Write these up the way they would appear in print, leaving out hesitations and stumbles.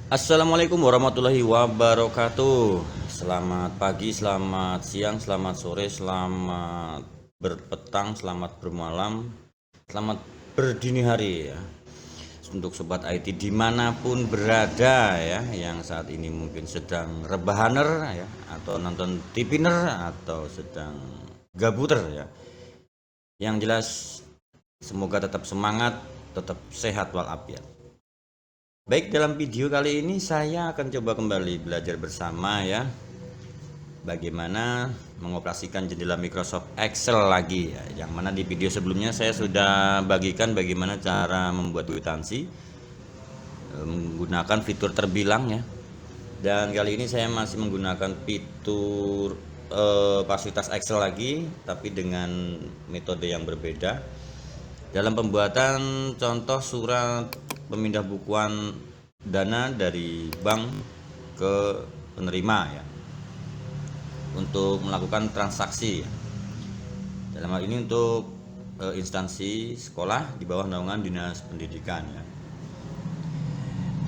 Assalamualaikum warahmatullahi wabarakatuh. Selamat pagi, selamat siang, selamat sore, selamat berpetang, selamat bermalam, selamat berdini hari ya. Untuk sobat IT dimanapun berada ya, yang saat ini mungkin sedang rebahaner ya, atau nonton TVner, atau sedang gabuter ya. Yang jelas semoga tetap semangat, tetap sehat walafiat. Baik, dalam video kali ini saya akan coba kembali belajar bersama ya, bagaimana mengoperasikan jendela Microsoft Excel lagi ya. Yang mana di video sebelumnya saya sudah bagikan bagaimana cara membuat kwitansi menggunakan fitur terbilang ya. Dan kali ini saya masih menggunakan fitur fasilitas Excel lagi, tapi dengan metode yang berbeda. Dalam pembuatan contoh surat pemindah bukuan dana dari bank ke penerima ya, untuk melakukan transaksi ya. Dalam hal ini untuk instansi sekolah di bawah naungan dinas pendidikan ya.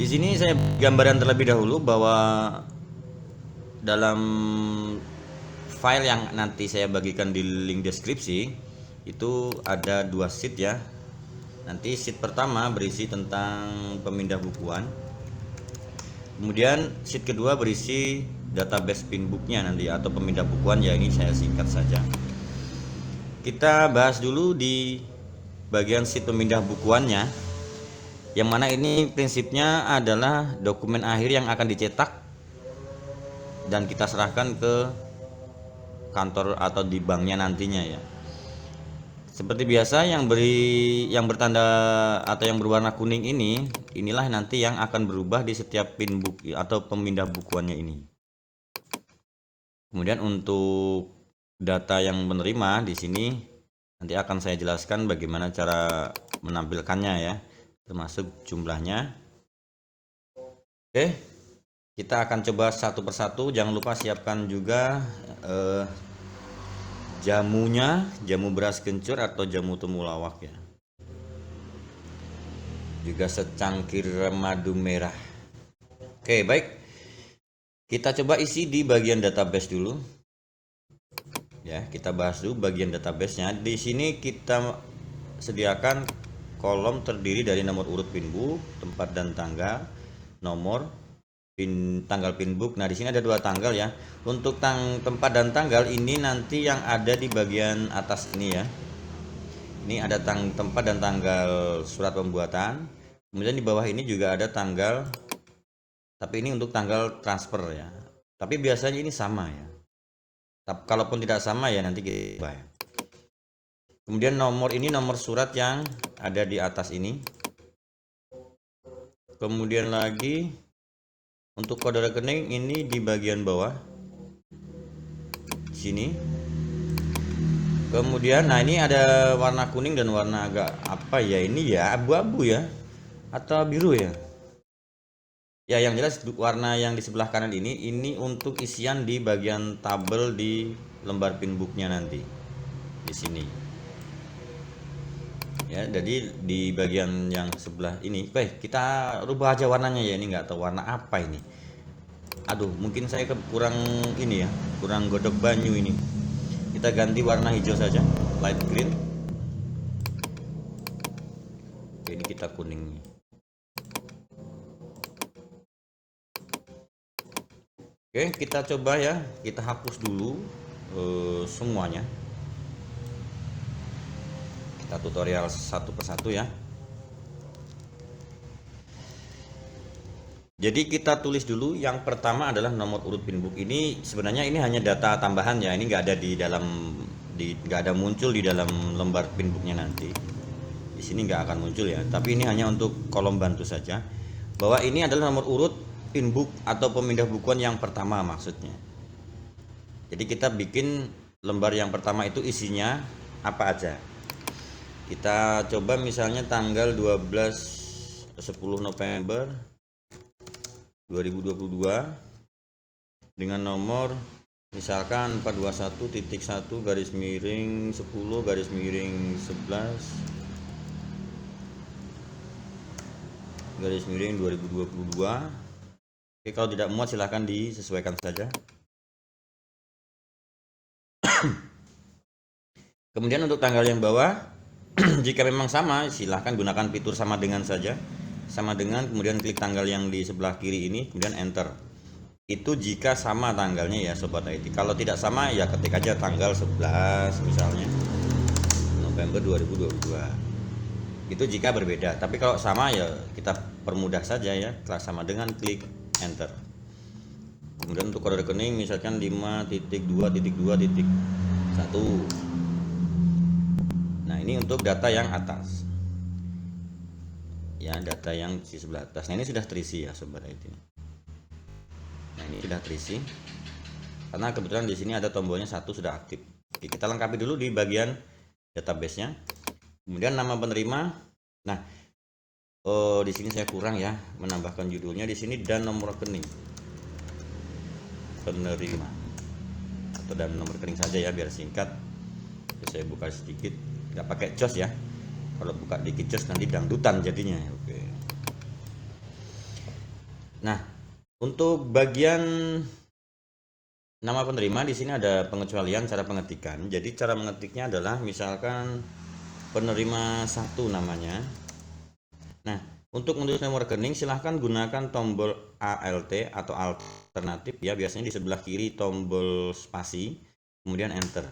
Di sini saya gambaran terlebih dahulu bahwa dalam file yang nanti saya bagikan di link deskripsi itu ada dua sheet ya. Nanti sheet pertama berisi tentang pemindah bukuan, kemudian sheet kedua berisi database pinbooknya nanti atau pemindah bukuan ya. Ini saya singkat saja. Kita bahas dulu di bagian sheet pemindah bukuannya, yang mana ini prinsipnya adalah dokumen akhir yang akan dicetak dan kita serahkan ke kantor atau di banknya nantinya ya. Seperti biasa, yang bertanda atau yang berwarna kuning inilah nanti yang akan berubah di setiap pinbook atau pemindah bukuannya ini. Kemudian untuk data yang menerima di sini nanti akan saya jelaskan bagaimana cara menampilkannya ya, termasuk jumlahnya. Oke, kita akan coba satu persatu. Jangan lupa siapkan juga jamunya, jamu beras kencur atau jamu temulawak ya, juga secangkir madu merah. Oke, baik, kita coba isi di bagian database dulu ya. Kita bahas dulu bagian database-nya. Di sini kita sediakan kolom terdiri dari nomor urut pinbook, tempat dan tanggal, nomor tanggal pinbook. Nah, di sini ada dua tanggal ya. Untuk tempat dan tanggal ini nanti yang ada di bagian atas ini ya. Ini ada tempat dan tanggal surat pembuatan. Kemudian di bawah ini juga ada tanggal, tapi ini untuk tanggal transfer ya. Tapi biasanya ini sama ya. Tapi kalaupun tidak sama ya nanti kita ubah ya. Kemudian nomor ini nomor surat yang ada di atas ini. Kemudian lagi untuk kode rekening ini di bagian bawah sini. Kemudian nah ini ada warna kuning dan warna agak apa ya ini ya, abu-abu ya atau biru ya. Ya, yang jelas warna yang di sebelah kanan ini untuk isian di bagian tabel di lembar pinbooknya nanti di sini. Ya, jadi di bagian yang sebelah ini, baik kita rubah aja warnanya ya. Ini nggak tahu warna apa ini. Aduh, mungkin saya kurang ini ya, kurang godok banyu ini. Kita ganti warna hijau saja, light green. Oke, ini kita kuning. Oke, kita coba ya, kita hapus dulu semuanya. Kita tutorial satu persatu ya. Jadi kita tulis dulu, yang pertama adalah nomor urut pinbook. Ini sebenarnya ini hanya data tambahan ya, ini nggak ada di dalam, nggak ada muncul di dalam lembar pinbooknya nanti. Di sini nggak akan muncul ya, tapi ini hanya untuk kolom bantu saja. Bahwa ini adalah nomor urut pinbook atau pemindah bukuan yang pertama maksudnya. Jadi kita bikin lembar yang pertama itu isinya apa aja. Kita coba misalnya tanggal 10 November 2022 dengan nomor misalkan 421.1 garis miring 10 garis miring 11 garis miring 2022. Oke, kalau tidak muat silahkan disesuaikan saja. Kemudian untuk tanggal yang bawah, jika memang sama, silahkan gunakan fitur sama dengan saja. Sama dengan, kemudian klik tanggal yang di sebelah kiri ini, kemudian enter. Itu jika sama tanggalnya ya Sobat IT. Kalau tidak sama ya ketik aja tanggal 11 misalnya November 2022. Itu jika berbeda. Tapi kalau sama ya kita permudah saja ya, kelas sama dengan klik enter. Kemudian untuk kode rekening misalkan 5.2.2.1. Nah, ini untuk data yang atas. Ya, data yang di sebelah atas. Nah, ini sudah terisi ya Sobat IT. Nah, ini sudah terisi. Karena kebetulan di sini ada tombolnya satu sudah aktif. Oke, kita lengkapi dulu di bagian database-nya. Kemudian nama penerima. Nah, di sini saya kurang ya menambahkan judulnya di sini dan nomor rekening penerima atau dan nomor rekening saja ya biar singkat. Saya buka sedikit, nggak pakai jos ya. Kalau buka dikit jos nanti dangdutan jadinya. Oke. Nah, untuk bagian nama penerima di sini ada pengecualian cara pengetikan. Jadi cara mengetiknya adalah misalkan penerima 1 namanya. Nah, untuk menulis nomor rekening silahkan gunakan tombol ALT atau alternatif ya, biasanya di sebelah kiri tombol spasi, kemudian enter.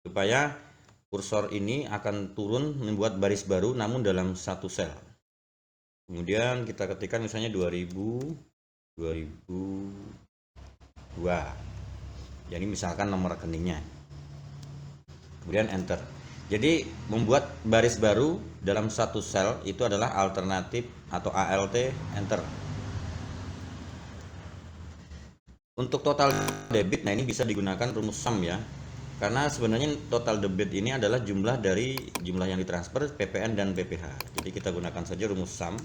Supaya kursor ini akan turun membuat baris baru namun dalam satu sel. Kemudian kita ketikkan misalnya 2002. Jadi misalkan nomor rekeningnya. Kemudian enter. Jadi membuat baris baru dalam satu sel itu adalah alternatif atau ALT enter. Untuk total debit, nah ini bisa digunakan rumus sum ya. Karena sebenarnya total debit ini adalah jumlah dari jumlah yang ditransfer, PPN dan PPH. Jadi kita gunakan saja rumus sum.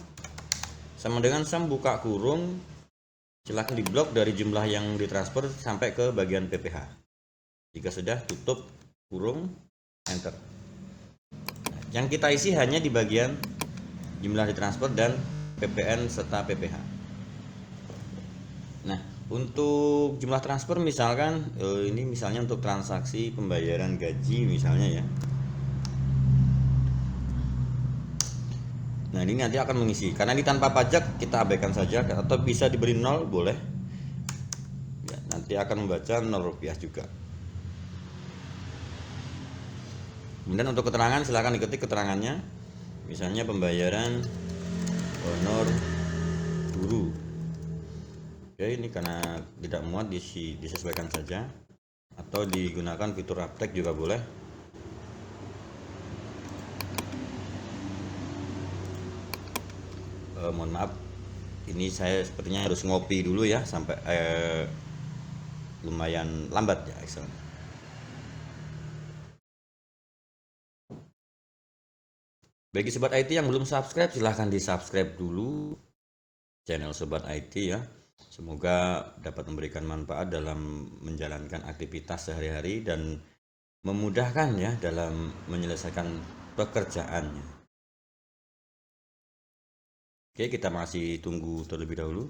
Sama dengan sum buka kurung, silahkan diblok dari jumlah yang ditransfer sampai ke bagian PPH. Jika sudah, tutup kurung, enter. Yang kita isi hanya di bagian jumlah ditransfer dan PPN serta PPH. Nah, untuk jumlah transfer misalkan ini misalnya untuk transaksi pembayaran gaji misalnya ya. Nah, ini nanti akan mengisi. Karena ini tanpa pajak kita abaikan saja atau bisa diberi 0 boleh. Ya, nanti akan membaca 0 rupiah juga. Kemudian untuk keterangan silahkan diketik keterangannya. Misalnya pembayaran honor guru. Oke, ini karena tidak muat disesuaikan saja. Atau digunakan fitur Raptek juga boleh. Mohon maaf, ini saya sepertinya harus ngopi dulu ya sampai lumayan lambat ya Excel. Bagi Sobat IT yang belum subscribe, silahkan di subscribe dulu channel Sobat IT ya. Semoga dapat memberikan manfaat dalam menjalankan aktivitas sehari-hari dan memudahkan ya dalam menyelesaikan pekerjaannya. Oke, kita masih tunggu terlebih dahulu.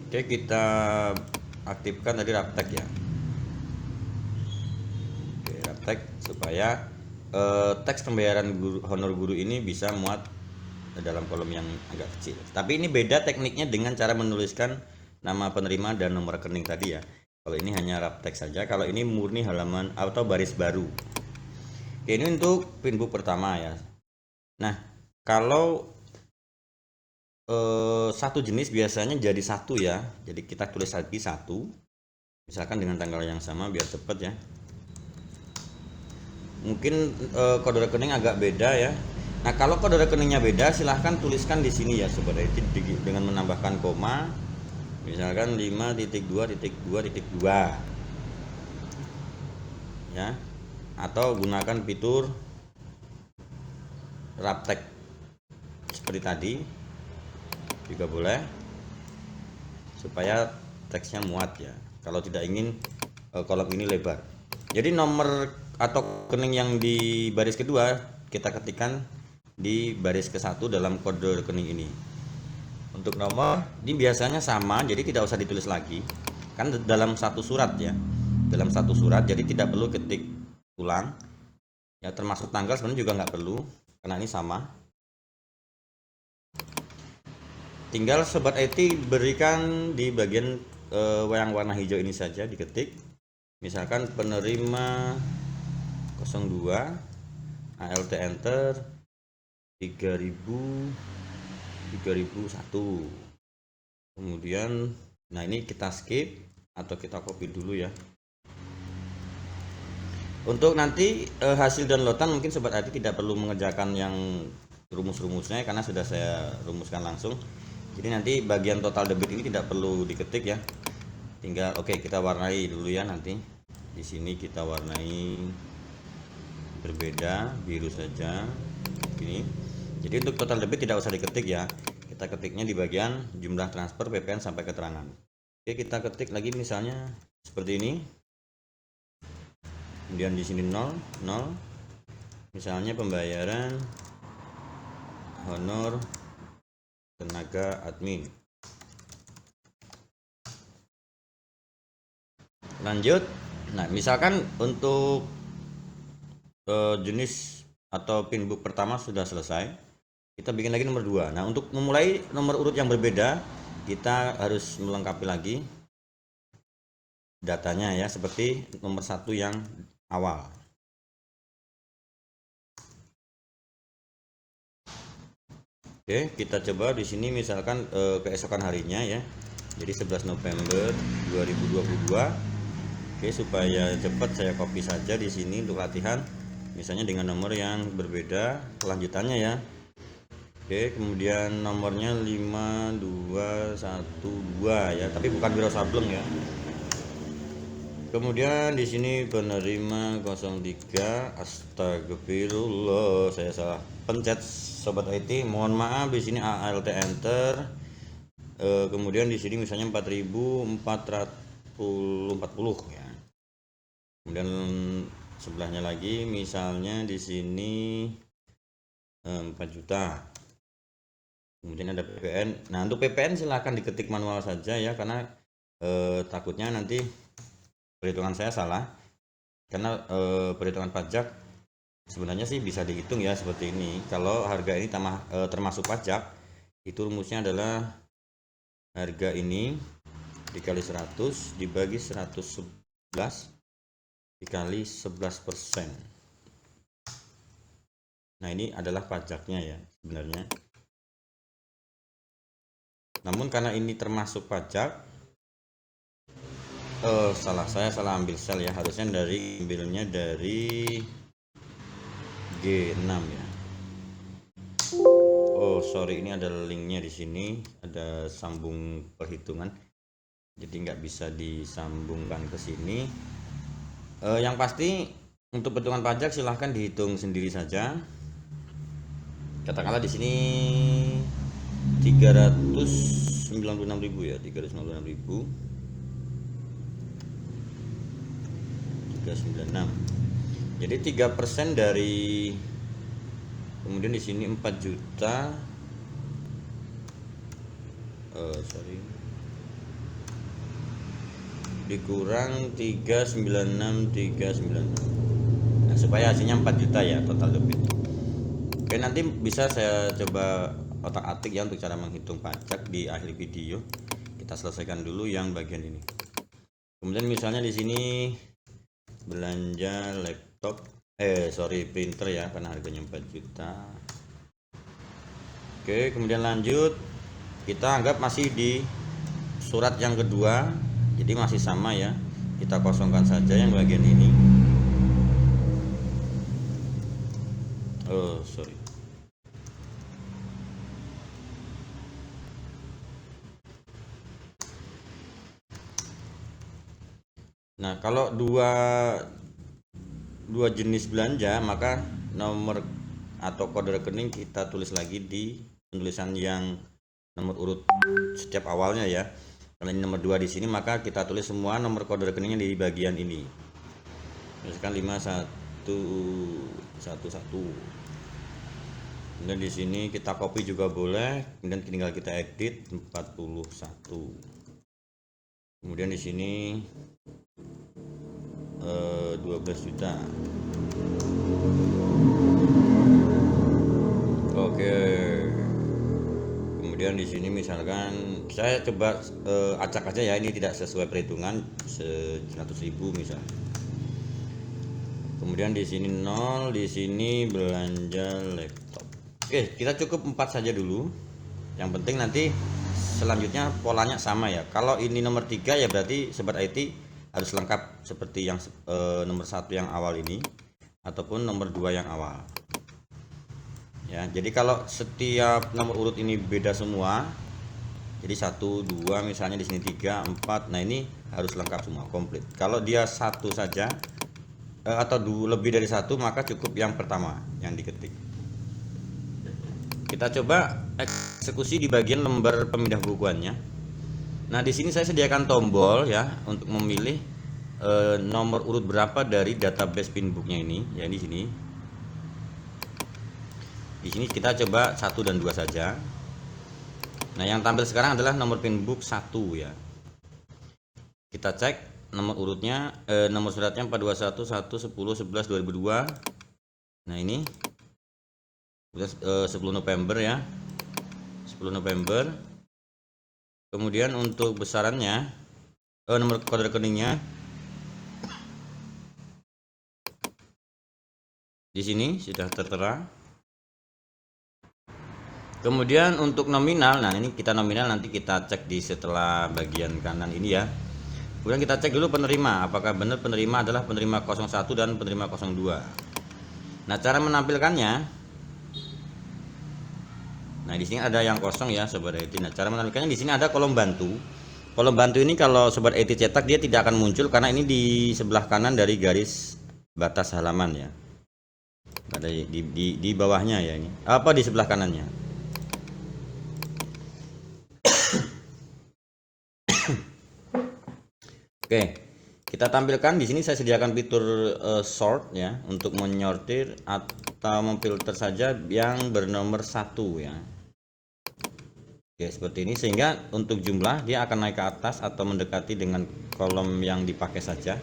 Oke, kita aktifkan tadi Raptek ya. Oke, Raptek supaya teks pembayaran honor guru ini bisa muat dalam kolom yang agak kecil. Tapi ini beda tekniknya dengan cara menuliskan nama penerima dan nomor rekening tadi ya. Kalau ini hanya Raptek saja, kalau ini murni halaman atau baris baru. Oke, ini untuk pinbook pertama ya. Nah, kalau satu jenis biasanya jadi satu ya, jadi kita tulis lagi satu misalkan dengan tanggal yang sama biar cepet ya. Mungkin kode rekening agak beda ya. Nah, kalau kode rekeningnya beda silahkan tuliskan di sini ya Sobat IT dengan menambahkan koma, misalkan 5.2.2.2 ya, atau gunakan fitur Raptek seperti tadi juga boleh supaya teksnya muat ya, kalau tidak ingin kolom ini lebar. Jadi nomor atau rekening yang di baris kedua kita ketikkan di baris ke-1 dalam kode rekening ini. Untuk nomor ini biasanya sama, jadi tidak usah ditulis lagi. Kan dalam satu surat ya. Dalam satu surat, jadi tidak perlu ketik ulang. Ya, termasuk tanggal sebenarnya juga nggak perlu karena ini sama. Tinggal sobat IT berikan di bagian yang warna hijau ini saja diketik. Misalkan penerima 02 ALT enter 3001. Kemudian nah ini kita skip atau kita copy dulu ya. Untuk nanti hasil downloadan mungkin sobat IT tidak perlu mengerjakan yang rumus-rumusnya karena sudah saya rumuskan langsung. Jadi nanti bagian total debit ini tidak perlu diketik ya. Tinggal oke, kita warnai dulu ya nanti. Di sini kita warnai berbeda, biru saja. Ini. Jadi untuk total debit tidak usah diketik ya. Kita ketiknya di bagian jumlah transfer PPN sampai keterangan. Oke, kita ketik lagi misalnya seperti ini. Kemudian di sini 0. Misalnya pembayaran honor tenaga admin. Lanjut. Nah, misalkan untuk jenis atau pinbook pertama sudah selesai, kita bikin lagi nomor 2. Nah, untuk memulai nomor urut yang berbeda, kita harus melengkapi lagi datanya ya, seperti nomor 1 yang awal. Oke, kita coba di sini misalkan keesokan harinya ya. Jadi 11 November 2022. Oke, supaya cepat saya copy saja di sini untuk latihan. Misalnya dengan nomor yang berbeda kelanjutannya ya. Oke, kemudian nomornya 5212 ya, tapi bukan Wiro Sableng ya. Kemudian di sini penerima 03, astagfirullah, saya salah pencet sobat IT, mohon maaf. Di sini ALT enter. Kemudian di sini misalnya 4440 ya. Kemudian sebelahnya lagi misalnya di sini 4 juta. Kemudian ada PPN. Nah, untuk PPN silahkan diketik manual saja ya, karena takutnya nanti perhitungan saya salah. Karena perhitungan pajak sebenarnya sih bisa dihitung ya seperti ini. Kalau harga ini termasuk pajak, itu rumusnya adalah harga ini dikali 100 dibagi 111 dikali 11%. Nah, ini adalah pajaknya ya sebenarnya. Namun karena ini termasuk pajak, saya salah ambil sel ya, harusnya ambilnya dari G6 ya. Oh sorry, ini ada linknya di sini, ada sambung perhitungan, jadi nggak bisa disambungkan ke sini. Yang pasti untuk perhitungan pajak silahkan dihitung sendiri saja. Katakanlah di sini 396.000 ya, 396.000 396. Jadi 3% dari, kemudian di sini 4 juta dikurang 396. Nah, supaya hasilnya 4 juta ya total debit. Oke, nanti bisa saya coba otak-atik ya untuk cara menghitung pajak di akhir video. Kita selesaikan dulu yang bagian ini. Kemudian misalnya di sini belanja laptop, printer ya, karena harganya 4 juta. Oke, kemudian lanjut, kita anggap masih di surat yang kedua, jadi masih sama ya, kita kosongkan saja yang bagian ini. Nah, kalau dua jenis belanja, maka nomor atau kode rekening kita tulis lagi di penulisan yang nomor urut setiap awalnya ya. Kalau ini nomor 2 di sini, maka kita tulis semua nomor kode rekeningnya di bagian ini. Misalkan itu satu-satu. Kemudian di sini kita copy juga boleh, kemudian tinggal kita edit 41. Kemudian di sini 12 juta. Oke. Kemudian di sini misalkan saya coba acak aja ya, ini tidak sesuai perhitungan 100.000 misal. Kemudian di sini 0, di sini belanja laptop. Oke, kita cukup 4 saja dulu. Yang penting nanti selanjutnya polanya sama ya. Kalau ini nomor 3 ya berarti sobat IT harus lengkap seperti yang nomor 1 yang awal ini ataupun nomor 2 yang awal. Ya, jadi kalau setiap nomor urut ini beda semua, jadi 1, 2 misalnya di sini 3, 4, nah ini harus lengkap semua, komplit. Kalau dia satu saja atau lebih dari satu, maka cukup yang pertama yang diketik. Kita coba eksekusi di bagian lembar pemindah bukuannya. Nah, di sini saya sediakan tombol ya untuk memilih nomor urut berapa dari database pinbooknya ini, ya di sini. Di sini kita coba 1 dan 2 saja. Nah, yang tampil sekarang adalah nomor pinbook 1 ya. Kita cek nomor urutnya, nomor suratnya 421 1 10 11 2002. Nah, ini 10 November ya. 10 November. Kemudian untuk besarannya, nomor kode rekeningnya di sini sudah tertera. Kemudian untuk nominal, nah ini kita nominal nanti kita cek di setelah bagian kanan ini ya. Kemudian kita cek dulu penerima, apakah benar penerima adalah penerima 01 dan penerima 02. Nah, cara menampilkannya, nah di sini ada yang kosong ya sobat IT. Nah, cara menampilkannya di sini ada kolom bantu. Kolom bantu ini kalau sobat IT cetak dia tidak akan muncul karena ini di sebelah kanan dari garis batas halaman ya. Ada di bawahnya ya ini. Apa di sebelah kanannya? Oke, kita tampilkan di sini saya sediakan fitur sort ya untuk menyortir atau memfilter saja yang bernomor 1 ya. Oke, seperti ini sehingga untuk jumlah dia akan naik ke atas atau mendekati dengan kolom yang dipakai saja.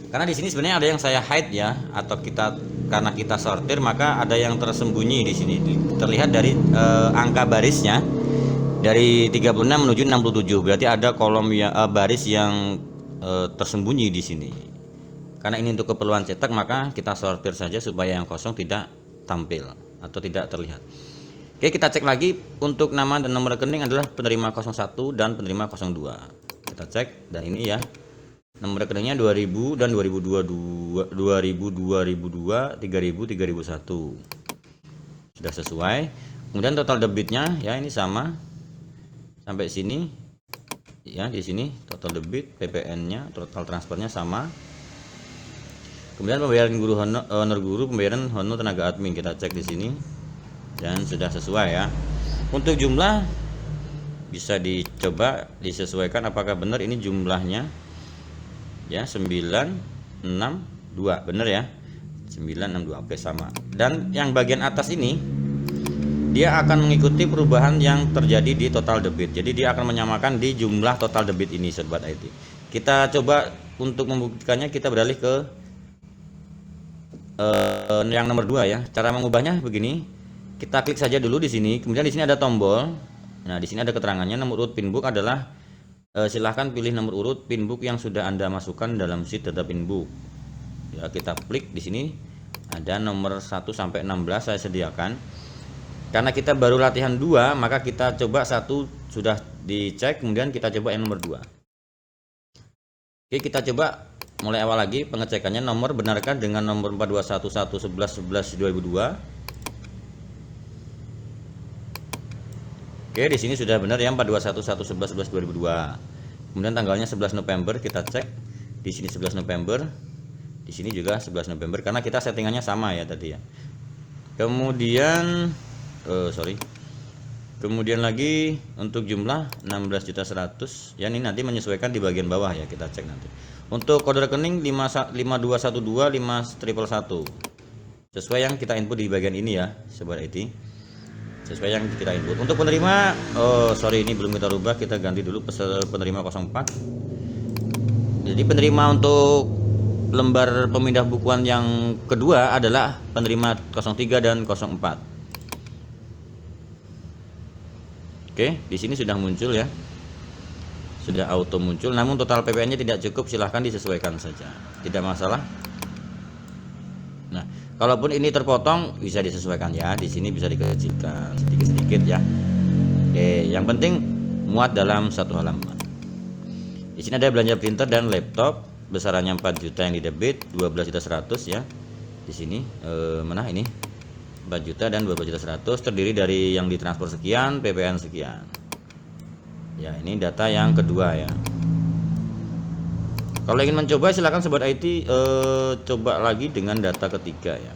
Karena di sini sebenarnya ada yang saya hide ya, atau karena kita sortir maka ada yang tersembunyi di sini. Terlihat dari angka barisnya. Dari 36 menuju 67, berarti ada kolom baris yang tersembunyi di sini. Karena ini untuk keperluan cetak, maka kita sortir saja supaya yang kosong tidak tampil atau tidak terlihat. Oke, kita cek lagi untuk nama dan nomor rekening adalah penerima 01 dan penerima 02. Kita cek, dan ini ya. Nomor rekeningnya 2000 dan 2002, 2000, 3000, 3001. Sudah sesuai. Kemudian total debitnya ya ini sama. Sampai sini ya, di sini total debit, PPN-nya, total transfernya sama. Kemudian pembayaran guru honor guru, pembayaran honor tenaga admin kita cek di sini dan sudah sesuai ya. Untuk jumlah bisa dicoba disesuaikan apakah benar ini jumlahnya ya 962 benar ya 962. Oke, sama. Dan yang bagian atas ini dia akan mengikuti perubahan yang terjadi di total debit. Jadi dia akan menyamakan di jumlah total debit ini sobat IT. Kita coba untuk membuktikannya, kita beralih ke yang nomor 2 ya. Cara mengubahnya begini. Kita klik saja dulu di sini. Kemudian di sini ada tombol. Nah, di sini ada keterangannya nomor urut pinbook adalah silahkan pilih nomor urut pinbook yang sudah Anda masukkan dalam sheet data pinbook. Ya, kita klik di sini. Ada nomor 1 sampai 16 saya sediakan. Karena kita baru latihan 2, maka kita coba 1 sudah dicek, kemudian kita coba yang nomor 2. Oke, kita coba mulai awal lagi pengecekannya. Nomor benarkah dengan nomor 4211 11 11 2002. Oke, di sini sudah benar ya 4211 11 11 2002. Kemudian tanggalnya 11 November kita cek. Di sini 11 November. Di sini juga 11 November karena kita settingannya sama ya tadi ya. Kemudian Kemudian lagi untuk jumlah 16.100 ya, ini nanti menyesuaikan di bagian bawah ya, kita cek nanti. Untuk kode rekening 52125111 sesuai yang kita input di bagian ini ya sobat IT, sesuai yang kita input. Untuk penerima, sorry ini belum kita rubah, kita ganti dulu penerima 04. Jadi penerima untuk lembar pemindah bukuan yang kedua adalah penerima 03 dan 04. Oke, di sini sudah muncul ya, sudah auto muncul. Namun total PPN-nya tidak cukup, silahkan disesuaikan saja, tidak masalah. Nah, kalaupun ini terpotong bisa disesuaikan ya, di sini bisa dikecilkan sedikit-sedikit ya. Oke, yang penting muat dalam satu halaman. Di sini ada belanja printer dan laptop, besarannya 4 juta yang didebit, 12.100 ya. Di sini mana ini? 4 juta dan 12.100, terdiri dari yang ditransfer sekian, PPN sekian. Ya, ini data yang kedua ya. Kalau ingin mencoba silakan sobat IT coba lagi dengan data ketiga ya.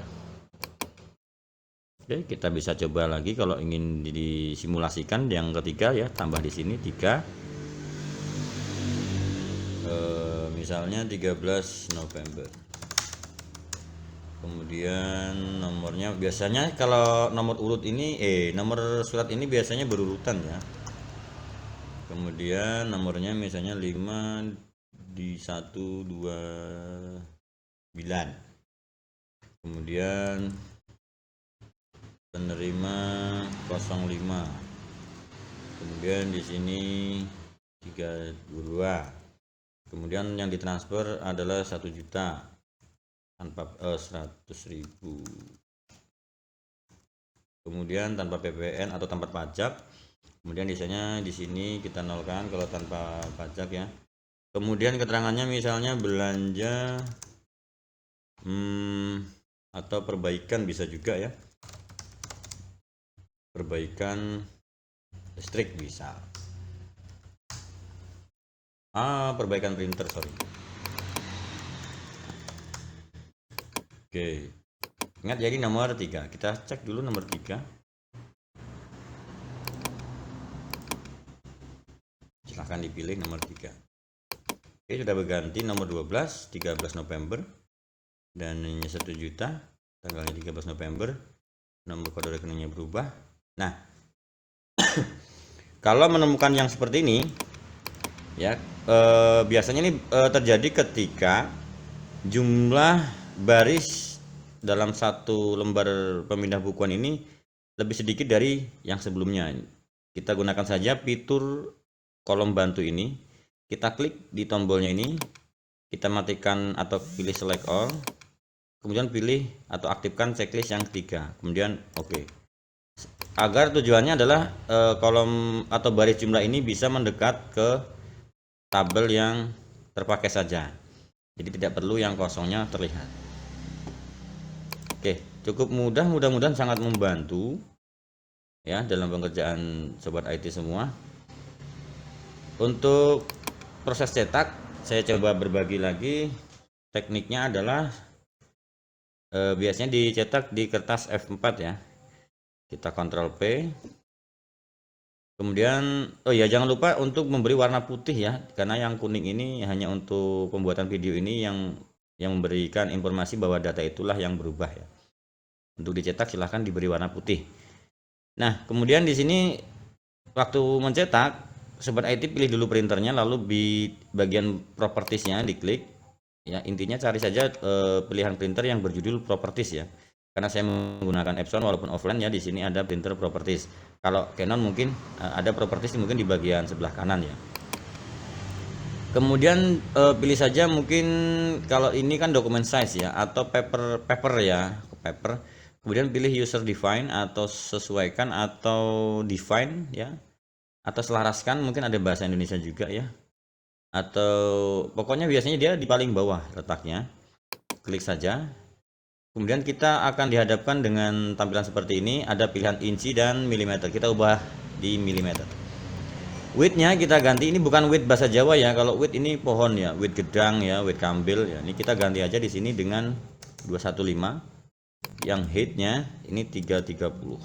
Oke, kita bisa coba lagi kalau ingin disimulasikan yang ketiga ya, tambah di sini 3. Misalnya 13 November. Kemudian nomornya biasanya kalau nomor urut ini nomor surat ini biasanya berurutan ya. Kemudian nomornya misalnya 5 di 129. Kemudian penerima 05. Kemudian di sini 32. Kemudian yang ditransfer adalah 1 juta tanpa 100.000. Kemudian tanpa PPN atau tanpa pajak. Kemudian biasanya di sini kita nolkan kalau tanpa pajak ya. Kemudian keterangannya misalnya belanja atau perbaikan bisa juga ya. Perbaikan listrik bisa. Perbaikan printer, sorry. Oke. Ingat jadi nomor 3. Kita cek dulu nomor 3. Silahkan dipilih nomor 3. Oke, sudah berganti nomor 12, 13 November. Dan ini 1 juta, tanggalnya 13 November. Nomor kode rekeningnya berubah. Nah, kalau menemukan yang seperti ini ya, biasanya ini terjadi ketika jumlah baris dalam satu lembar pemindah bukuan ini lebih sedikit dari yang sebelumnya. Kita gunakan saja fitur kolom bantu ini, kita klik di tombolnya ini, kita matikan atau pilih select all, kemudian pilih atau aktifkan checklist yang ketiga, kemudian oke. Agar tujuannya adalah kolom atau baris jumlah ini bisa mendekat ke tabel yang terpakai saja, jadi tidak perlu yang kosongnya terlihat. Oke, cukup mudah, mudah-mudahan sangat membantu ya dalam pengerjaan sobat IT semua. Untuk proses cetak saya coba berbagi lagi. Tekniknya adalah biasanya dicetak di kertas F4 ya. Kita Ctrl P. Kemudian jangan lupa untuk memberi warna putih ya, karena yang kuning ini hanya untuk pembuatan video ini yang memberikan informasi bahwa data itulah yang berubah ya. Untuk dicetak silahkan diberi warna putih. Nah, kemudian di sini waktu mencetak sobat IT pilih dulu printernya, lalu di bagian propertiesnya diklik ya. Intinya cari saja pilihan printer yang berjudul properties ya. Karena saya menggunakan Epson walaupun offline ya, di sini ada printer properties. Kalau Canon mungkin ada properties mungkin di bagian sebelah kanan ya. Kemudian pilih saja mungkin kalau ini kan dokumen size ya, atau paper ya, paper. Kemudian pilih user define atau sesuaikan atau define ya, atau selaraskan, mungkin ada bahasa Indonesia juga ya. Atau pokoknya biasanya dia di paling bawah letaknya. Klik saja. Kemudian kita akan dihadapkan dengan tampilan seperti ini, ada pilihan inci dan milimeter. Kita ubah di milimeter. Width-nya kita ganti, ini bukan width bahasa Jawa ya. Kalau width ini pohon ya, width gedang ya, width kambil ya. Ini kita ganti aja di sini dengan 215. Yang height-nya ini 330.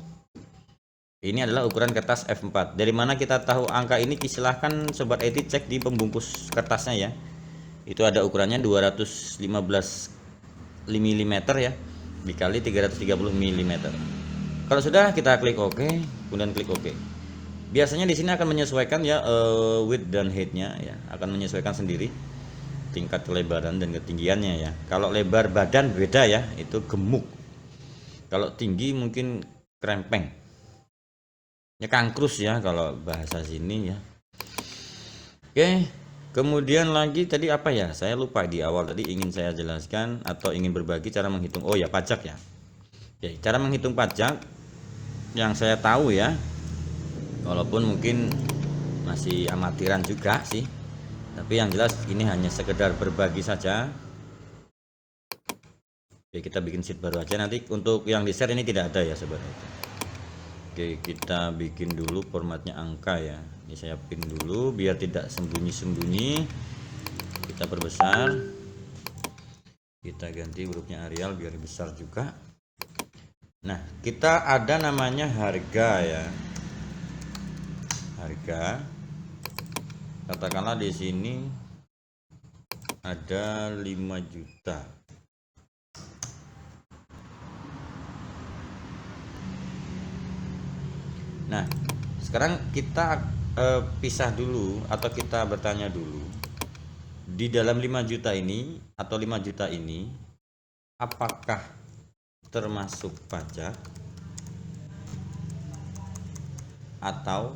Ini adalah ukuran kertas F4. Dari mana kita tahu angka ini? Silahkan Sobat IT cek di pembungkus kertasnya ya. Itu ada ukurannya 215 mm ya, dikali 330 mm. Kalau sudah, kita klik OK, kemudian klik OK. Biasanya di sini akan menyesuaikan ya width dan height-nya ya, akan menyesuaikan sendiri tingkat kelebaran dan ketinggiannya ya. Kalau lebar badan beda ya, itu gemuk. Kalau tinggi mungkin krempeng. Ya kangkrus ya kalau bahasa sini ya. Oke, kemudian lagi tadi apa ya? Saya lupa di awal tadi ingin saya jelaskan atau ingin berbagi cara menghitung. Oh ya, pajak ya. Oke, cara menghitung pajak yang saya tahu ya, walaupun mungkin masih amatiran juga sih. Tapi yang jelas ini hanya sekedar berbagi saja. Oke, kita bikin sheet baru aja, nanti untuk yang di share ini tidak ada ya sobat. Oke, kita bikin dulu formatnya angka ya. Ini saya pin dulu biar tidak sembunyi-sembunyi. Kita perbesar. Kita ganti hurufnya Arial biar besar juga. Nah, kita ada namanya harga ya. Harga. Katakanlah di sini ada 5 juta. Nah, sekarang kita pisah dulu atau kita bertanya dulu. Di dalam 5 juta ini atau 5 juta ini apakah termasuk pajak atau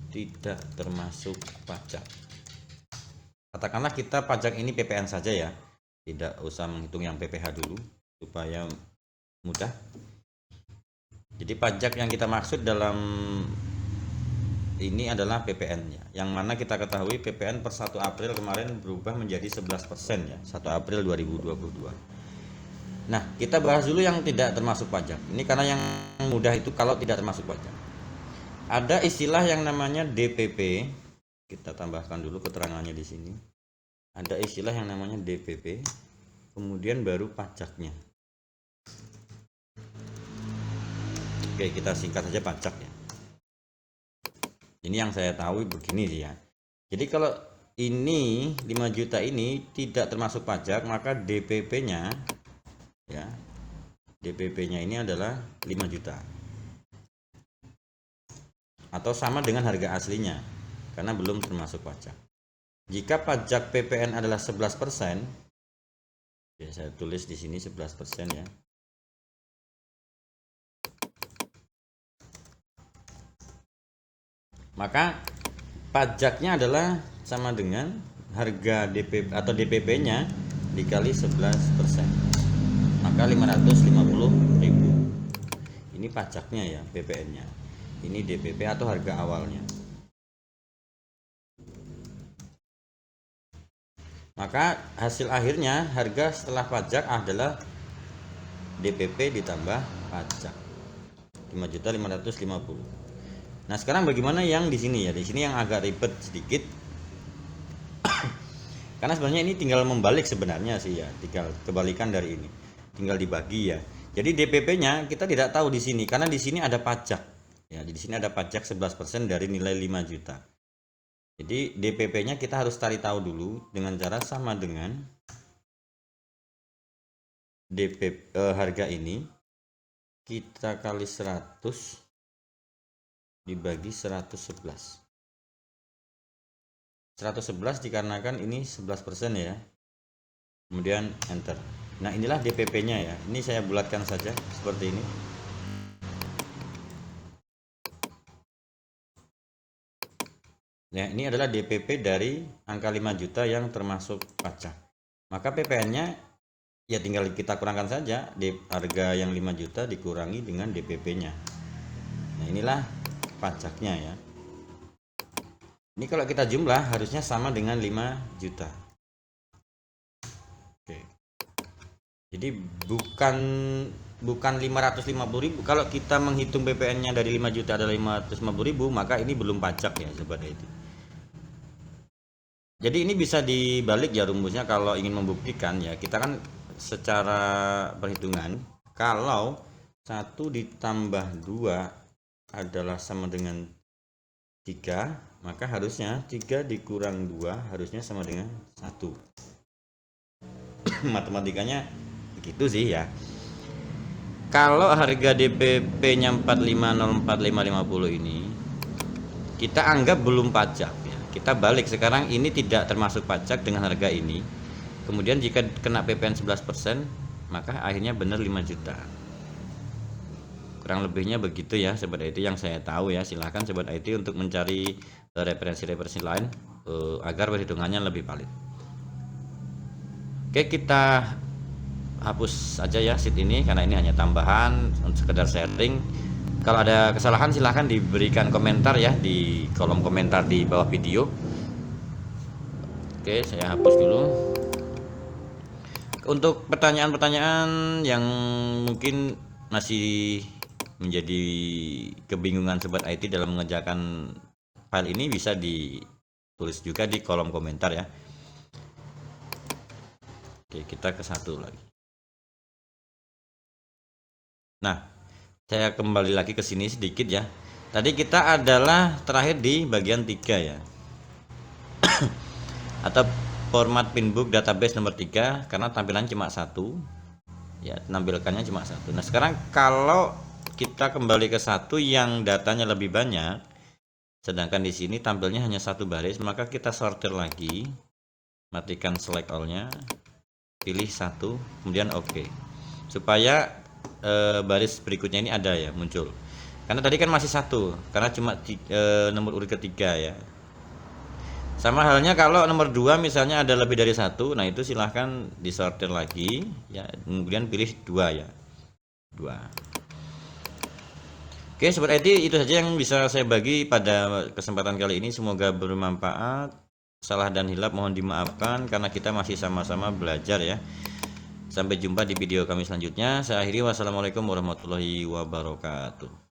tidak termasuk pajak? Katakanlah kita pajak ini PPN saja ya. Tidak usah menghitung yang PPh dulu supaya mudah. Jadi pajak yang kita maksud dalam ini adalah PPN ya, yang mana kita ketahui PPN per 1 April kemarin berubah menjadi 11% ya, 1 April 2022. Nah, kita bahas dulu yang tidak termasuk pajak. Ini karena yang mudah itu kalau tidak termasuk pajak. Ada istilah yang namanya DPP. Kita tambahkan dulu keterangannya di sini. Ada istilah yang namanya DPP, kemudian baru pajaknya. Oke, kita singkat saja pajak ya. Ini yang saya tahu begini sih ya. Jadi kalau ini 5 juta ini tidak termasuk pajak, maka DPP-nya ya. DPP-nya ini adalah 5 juta. Atau sama dengan harga aslinya karena belum termasuk pajak. Jika pajak PPN adalah 11%, ya saya tulis di sini 11% ya. Maka pajaknya adalah sama dengan harga DPP atau DPP-nya dikali 11%. Maka 550.000. Ini pajaknya ya, PPN-nya. Ini DPP atau harga awalnya. Maka hasil akhirnya harga setelah pajak adalah DPP ditambah pajak. 5.550.000. Nah, sekarang bagaimana yang di sini ya? Di sini yang agak ribet sedikit. Karena sebenarnya ini tinggal membalik sebenarnya sih ya, tinggal kebalikan dari ini. Tinggal dibagi ya. Jadi DPP-nya kita tidak tahu di sini karena di sini ada pajak. Ya, di sini ada pajak 11% dari nilai 5 juta. Jadi DPP-nya kita harus cari tahu dulu dengan cara sama dengan DPP harga ini kita kali 100 dibagi 111. 111 dikarenakan ini 11% ya. Kemudian enter. Nah, inilah DPP-nya ya. Ini saya bulatkan saja seperti ini. Ya, ini adalah DPP dari angka 5 juta yang termasuk pajak. Maka PPN-nya ya tinggal kita kurangkan saja. Harga yang 5 juta dikurangi dengan DPP-nya. Nah, inilah pajaknya ya. Ini kalau kita jumlah harusnya sama dengan 5 juta. Oke. Jadi bukan 550.000. Kalau kita menghitung PPN-nya dari 5 juta adalah 550.000, maka ini belum pajak ya sobat itu. Jadi ini bisa dibalik ya rumusnya kalau ingin membuktikan ya. Kita kan secara perhitungan kalau 1 ditambah 2 adalah sama dengan 3, maka harusnya 3 dikurang 2 harusnya sama dengan 1. Matematikanya begitu sih ya. Kalau harga DPP-nya 4504550 ini kita anggap belum pajak ya. Kita balik sekarang ini tidak termasuk pajak dengan harga ini. Kemudian jika kena PPN 11%, maka akhirnya benar 5 juta. Kurang lebihnya begitu ya sobat IT yang saya tahu ya. Silahkan sobat IT untuk mencari referensi-referensi lain agar perhitungannya lebih valid. Oke, kita hapus aja ya sheet ini karena ini hanya tambahan untuk sekedar sharing. Kalau ada kesalahan silahkan diberikan komentar ya di kolom komentar di bawah video. Oke, saya hapus dulu. Untuk pertanyaan-pertanyaan yang mungkin masih menjadi kebingungan sobat IT dalam mengerjakan file ini, bisa ditulis juga di kolom komentar ya. Oke, kita ke satu lagi. Nah, saya kembali lagi ke sini sedikit ya. Tadi kita adalah terakhir di bagian 3 ya. Atau format pinbook database nomor 3 karena tampilannya cuma 1. Ya, menampilkannya cuma 1. Nah, sekarang kalau kita kembali ke 1 yang datanya lebih banyak, sedangkan di sini tampilnya hanya 1 baris, maka kita sortir lagi. Matikan select all-nya. Pilih 1, kemudian oke. Supaya baris berikutnya ini ada ya, muncul. Karena tadi kan masih 1, karena cuma nomor urut ketiga ya. Sama halnya kalau nomor 2 misalnya ada lebih dari 1, nah itu silahkan disortir lagi ya, kemudian pilih 2 ya. 2. Oke, sobat IT, itu saja yang bisa saya bagi pada kesempatan kali ini. Semoga bermanfaat. Salah dan hilap mohon dimaafkan karena kita masih sama-sama belajar ya. Sampai jumpa di video kami selanjutnya. Saya akhiri, wassalamualaikum warahmatullahi wabarakatuh.